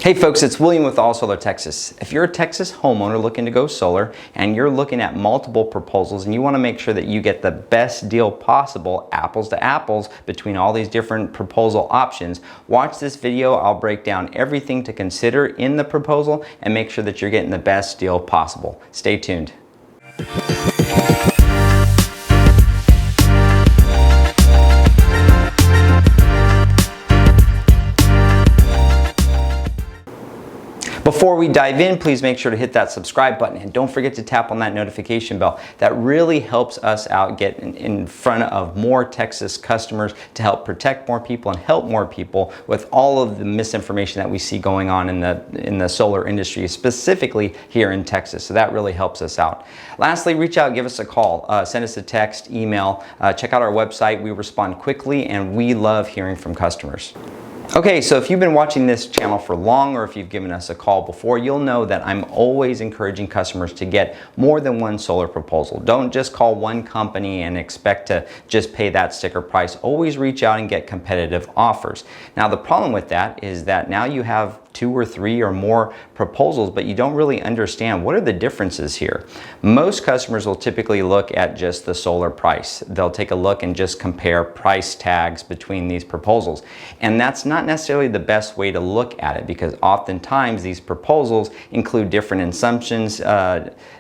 Hey folks, it's William with All Solar Texas. If you're a Texas homeowner looking to go solar and you're looking at multiple proposals and you want to make sure that you get the best deal possible, apples to apples, between all these different proposal options, watch this video. I'll break down everything to consider in the proposal and make sure that you're getting the best deal possible. Stay tuned. Before we dive in, please make sure to hit that subscribe button and don't forget to tap on that notification bell. That really helps us out get in front of more Texas customers to help protect more people and help more people with all of the misinformation that we see going on in the solar industry, specifically here in Texas. So that really helps us out. Lastly, reach out, give us a call, send us a text, email, check out our website. We respond quickly and we love hearing from customers. Okay, so if you've been watching this channel for long or if you've given us a call before, you'll know that I'm always encouraging customers to get more than one solar proposal. Don't just call one company and expect to just pay that sticker price. Always reach out and get competitive offers. Now, the problem with that is that now you have 2 or 3 or more proposals, but you don't really understand what are the differences here. Most customers will typically look at just the solar price. They'll take a look and just compare price tags between these proposals. And that's not necessarily the best way to look at it because oftentimes these proposals include different assumptions,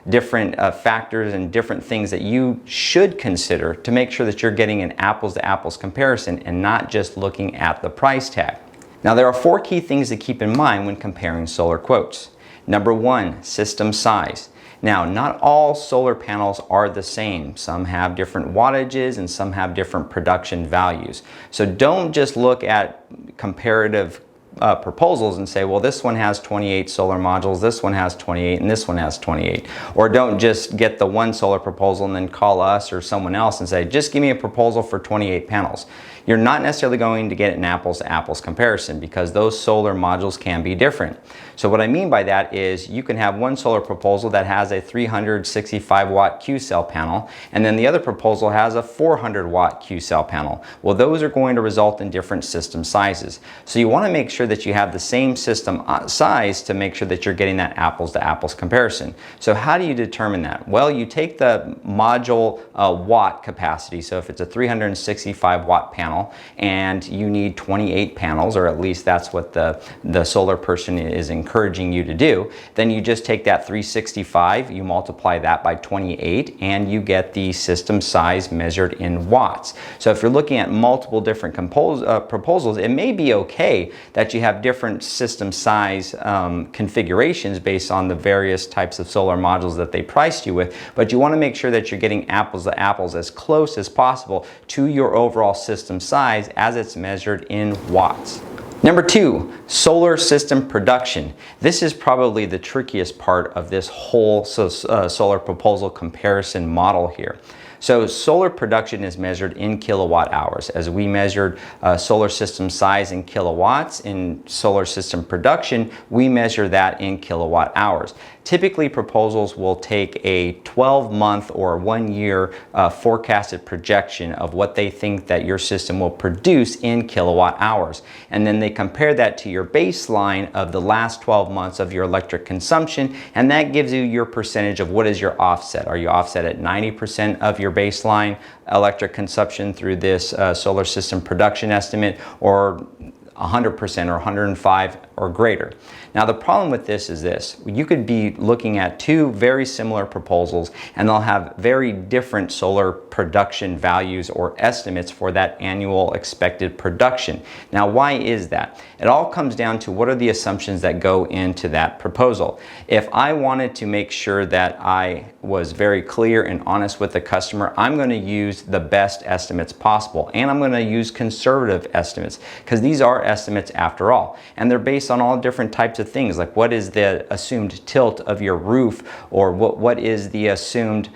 different factors and different things that you should consider to make sure that you're getting an apples to apples comparison and not just looking at the price tag. Now, there are 4 key things to keep in mind when comparing solar quotes. Number 1, system size. Now, not all solar panels are the same. Some have different wattages and some have different production values. So don't just look at comparative proposals and say, well, this one has 28 solar modules, this one has 28, and this one has 28. Or don't just get the one solar proposal and then call us or someone else and say, just give me a proposal for 28 panels. You're not necessarily going to get an apples to apples comparison because those solar modules can be different. So what I mean by that is you can have one solar proposal that has a 365 watt Q cell panel and then the other proposal has a 400 watt Q cell panel. Well, those are going to result in different system sizes. So you want to make sure that you have the same system size to make sure that you're getting that apples to apples comparison. So how do you determine that? Well, you take the module watt capacity. So if it's a 365 watt panel and you need 28 panels, or at least that's what the solar person is encouraging you to do, then you just take that 365, you multiply that by 28, and you get the system size measured in watts. So if you're looking at multiple different proposals, it may be okay that you have different system size configurations based on the various types of solar modules that they priced you with, but you want to make sure that you're getting apples to apples as close as possible to your overall system size as it's measured in watts. Number 2, solar system production. This is probably the trickiest part of this whole solar proposal comparison model here. So solar production is measured in kilowatt hours. As we measured solar system size in kilowatts, in solar system production, we measure that in kilowatt hours. Typically, proposals will take a 12-month or 1-year forecasted projection of what they think that your system will produce in kilowatt hours. And then they compare that to your baseline of the last 12 months of your electric consumption, and that gives you your percentage of what is your offset. Are you offset at 90% of your baseline electric consumption through this solar system production estimate, or 100% or 105 or greater? Now, the problem with this is this. You could be looking at 2 very similar proposals and they'll have very different solar production values or estimates for that annual expected production. Now, why is that? It all comes down to what are the assumptions that go into that proposal. If I wanted to make sure that I was very clear and honest with the customer, I'm going to use the best estimates possible, and I'm going to use conservative estimates because these are estimates after all, and they're based on all different types of things, like what is the assumed tilt of your roof, or what is the assumed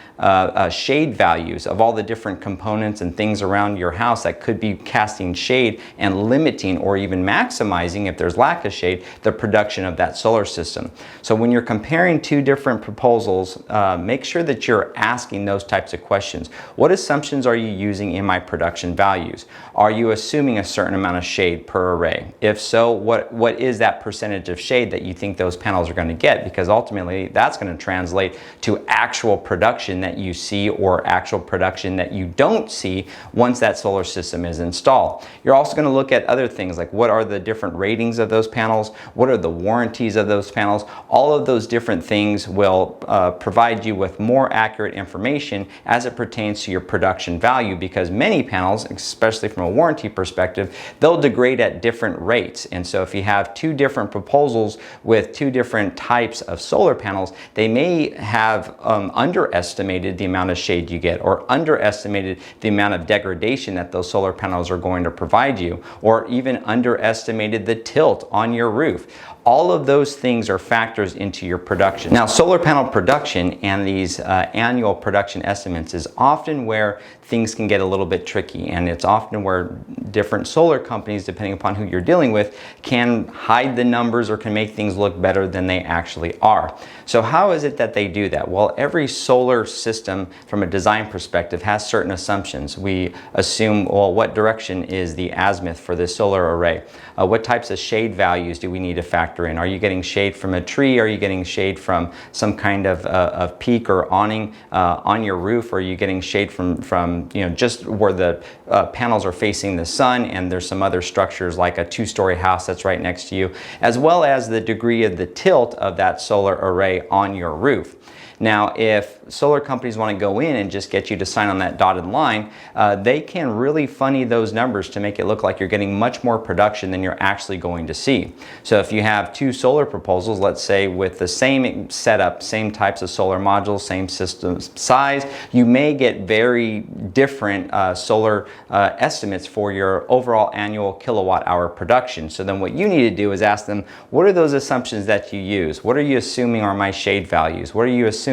shade values of all the different components and things around your house that could be casting shade and limiting or even maximizing, if there's lack of shade, the production of that solar system. So when you're comparing 2 different proposals, make sure that you're asking those types of questions. What assumptions are you using in my production values? Are you assuming a certain amount of shade per array? If so, what is that percentage of shade that you think those panels are going to get? Because ultimately that's going to translate to actual production that you see or actual production that you don't see once that solar system is installed. You're also going to look at other things like what are the different ratings of those panels, what are the warranties of those panels. All of those different things will provide you with more accurate information as it pertains to your production value, because many panels, especially from a warranty perspective, they'll degrade at different rates. And so if you have two different proposals with two different types of solar panels, they may have underestimated the amount of shade you get, or underestimated the amount of degradation that those solar panels are going to provide you, or even underestimated the tilt on your roof. All of those things are factors into your production. Now, solar panel production and these annual production estimates is often where things can get a little bit tricky, and it's often where different solar companies, depending upon who you're dealing with, can hide the numbers or can make things look better than they actually are. So how is it that they do that? Well, every solar system from a design perspective has certain assumptions. We assume, well, what direction is the azimuth for this solar array? What types of shade values do we need to factor in? Are you getting shade from a tree? Are you getting shade from some kind of peak or awning on your roof? Or are you getting shade from just where the panels are facing the sun, and there's some other structures like a two-story house that's right next to you, as well as the degree of the tilt of that solar array on your roof. Now, if solar companies want to go in and just get you to sign on that dotted line, they can really funny those numbers to make it look like you're getting much more production than you're actually going to see. So if you have two solar proposals, let's say with the same setup, same types of solar modules, same system size, you may get very different solar estimates for your overall annual kilowatt hour production. So then what you need to do is ask them, what are those assumptions that you use? What are you assuming are my shade values? What are you assuming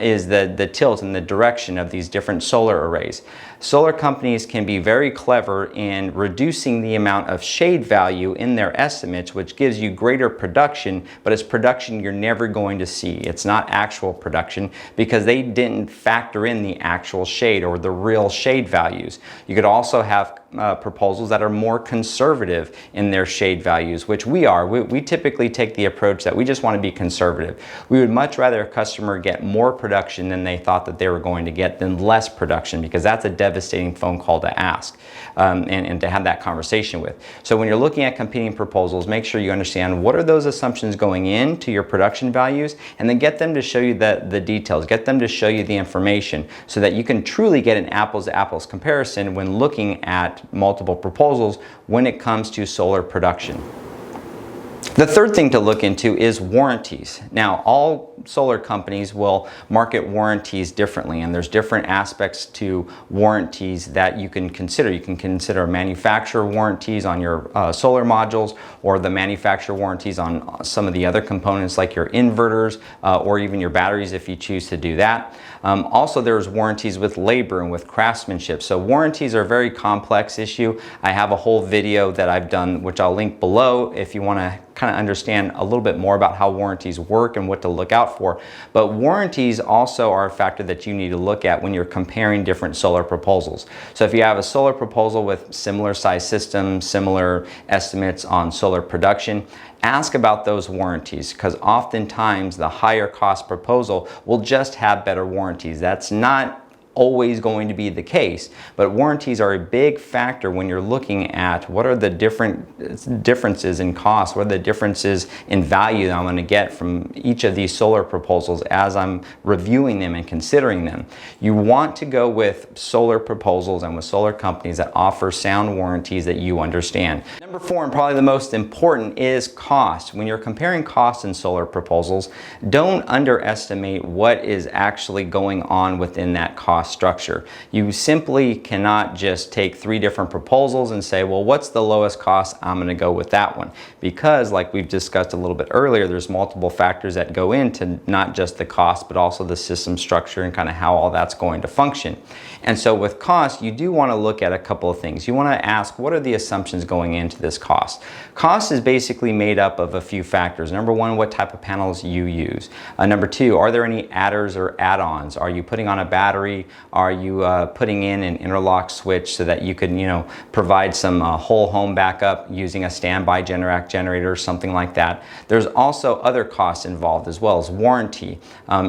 is the tilt and the direction of these different solar arrays? Solar companies can be very clever in reducing the amount of shade value in their estimates, which gives you greater production, but it's production you're never going to see. It's not actual production because they didn't factor in the actual shade or the real shade values. You could also have proposals that are more conservative in their shade values, which we are. We typically take the approach that we just want to be conservative. We would much rather a customer get more production than they thought that they were going to get than less production, because that's a devastating phone call to ask and to have that conversation with. So when you're looking at competing proposals, make sure you understand what are those assumptions going into your production values, and then get them to show you the details, get them to show you the information so that you can truly get an apples to apples comparison when looking at multiple proposals when it comes to solar production. The third thing to look into is warranties. Now, all solar companies will market warranties differently, and there's different aspects to warranties that you can consider. You can consider manufacturer warranties on your solar modules, or the manufacturer warranties on some of the other components like your inverters or even your batteries if you choose to do that. Also, there's warranties with labor and with craftsmanship. So warranties are a very complex issue. I have a whole video that I've done, which I'll link below if you want to kind of understand a little bit more about how warranties work and what to look out for. But warranties also are a factor that you need to look at when you're comparing different solar proposals. So if you have a solar proposal with similar size systems, similar estimates on solar production, ask about those warranties, because oftentimes the higher cost proposal will just have better warranties. That's not always going to be the case, but warranties are a big factor when you're looking at what are the differences in cost, what are the differences in value that I'm going to get from each of these solar proposals as I'm reviewing them and considering them. You want to go with solar proposals and with solar companies that offer sound warranties that you understand. Number 4, and probably the most important, is cost. When you're comparing costs in solar proposals, don't underestimate what is actually going on within that cost structure. You simply cannot just take 3 different proposals and say, well, what's the lowest cost? I'm going to go with that one. Because like we've discussed a little bit earlier, there's multiple factors that go into not just the cost, but also the system structure and kind of how all that's going to function. And so with cost, you do want to look at a couple of things. You want to ask, what are the assumptions going into this cost? Cost is basically made up of a few factors. Number 1, what type of panels you use. Number 2, are there any adders or add-ons? Are you putting on a battery? Are you putting in an interlock switch so that you can, provide some whole home backup using a standby Generac generator or something like that? There's also other costs involved as well as warranty.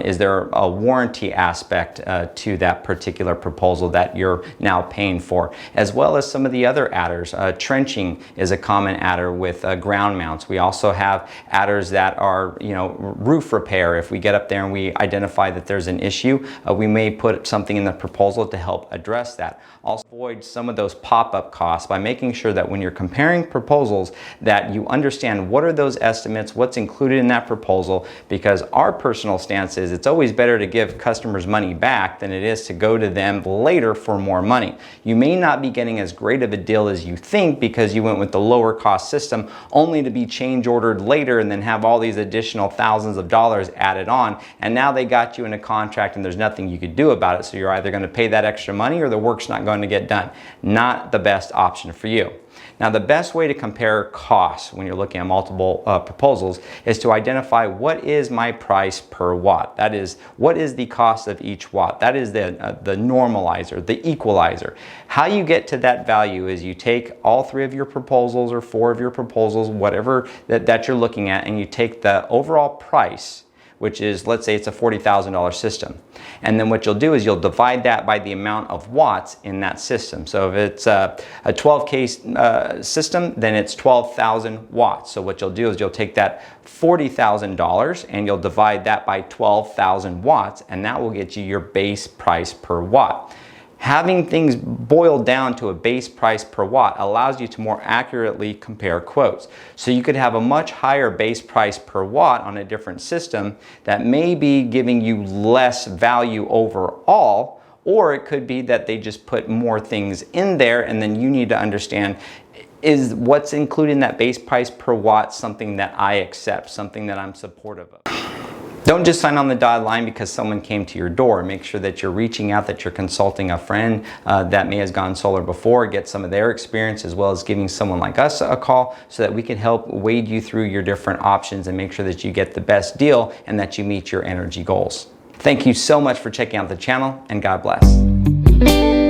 Is there a warranty aspect to that particular proposal that you're now paying for? As well as some of the other adders. Trenching is a common adder with ground mounts. We also have adders that are, roof repair. If we get up there and we identify that there's an issue, we may put something in the proposal to help address that. Also avoid some of those pop-up costs by making sure that when you're comparing proposals that you understand what are those estimates, what's included in that proposal, because our personal stance is it's always better to give customers money back than it is to go to them later for more money. You may not be getting as great of a deal as you think because you went with the lower cost system only to be change ordered later and then have all these additional thousands of dollars added on, and now they got you in a contract and there's nothing you could do about it. So you're either going to pay that extra money or the work's not going to get done. Not the best option for you. Now, the best way to compare costs when you're looking at multiple proposals is to identify what is my price per watt. That is, what is the cost of each watt? That is the normalizer, the equalizer. How you get to that value is you take all 3 of your proposals or 4 of your proposals, whatever that you're looking at, and you take the overall price, which is, let's say it's a $40,000 system. And then what you'll do is you'll divide that by the amount of watts in that system. So if it's a 12K system, then it's 12,000 watts. So what you'll do is you'll take that $40,000 and you'll divide that by 12,000 watts, and that will get you your base price per watt. Having things boiled down to a base price per watt allows you to more accurately compare quotes. So you could have a much higher base price per watt on a different system that may be giving you less value overall, or it could be that they just put more things in there, and then you need to understand, is what's included in that base price per watt something that I accept, something that I'm supportive of? Don't just sign on the dotted line because someone came to your door. Make sure that you're reaching out, that you're consulting a friend that may have gone solar before, get some of their experience, as well as giving someone like us a call so that we can help wade you through your different options and make sure that you get the best deal and that you meet your energy goals. Thank you so much for checking out the channel, and God bless.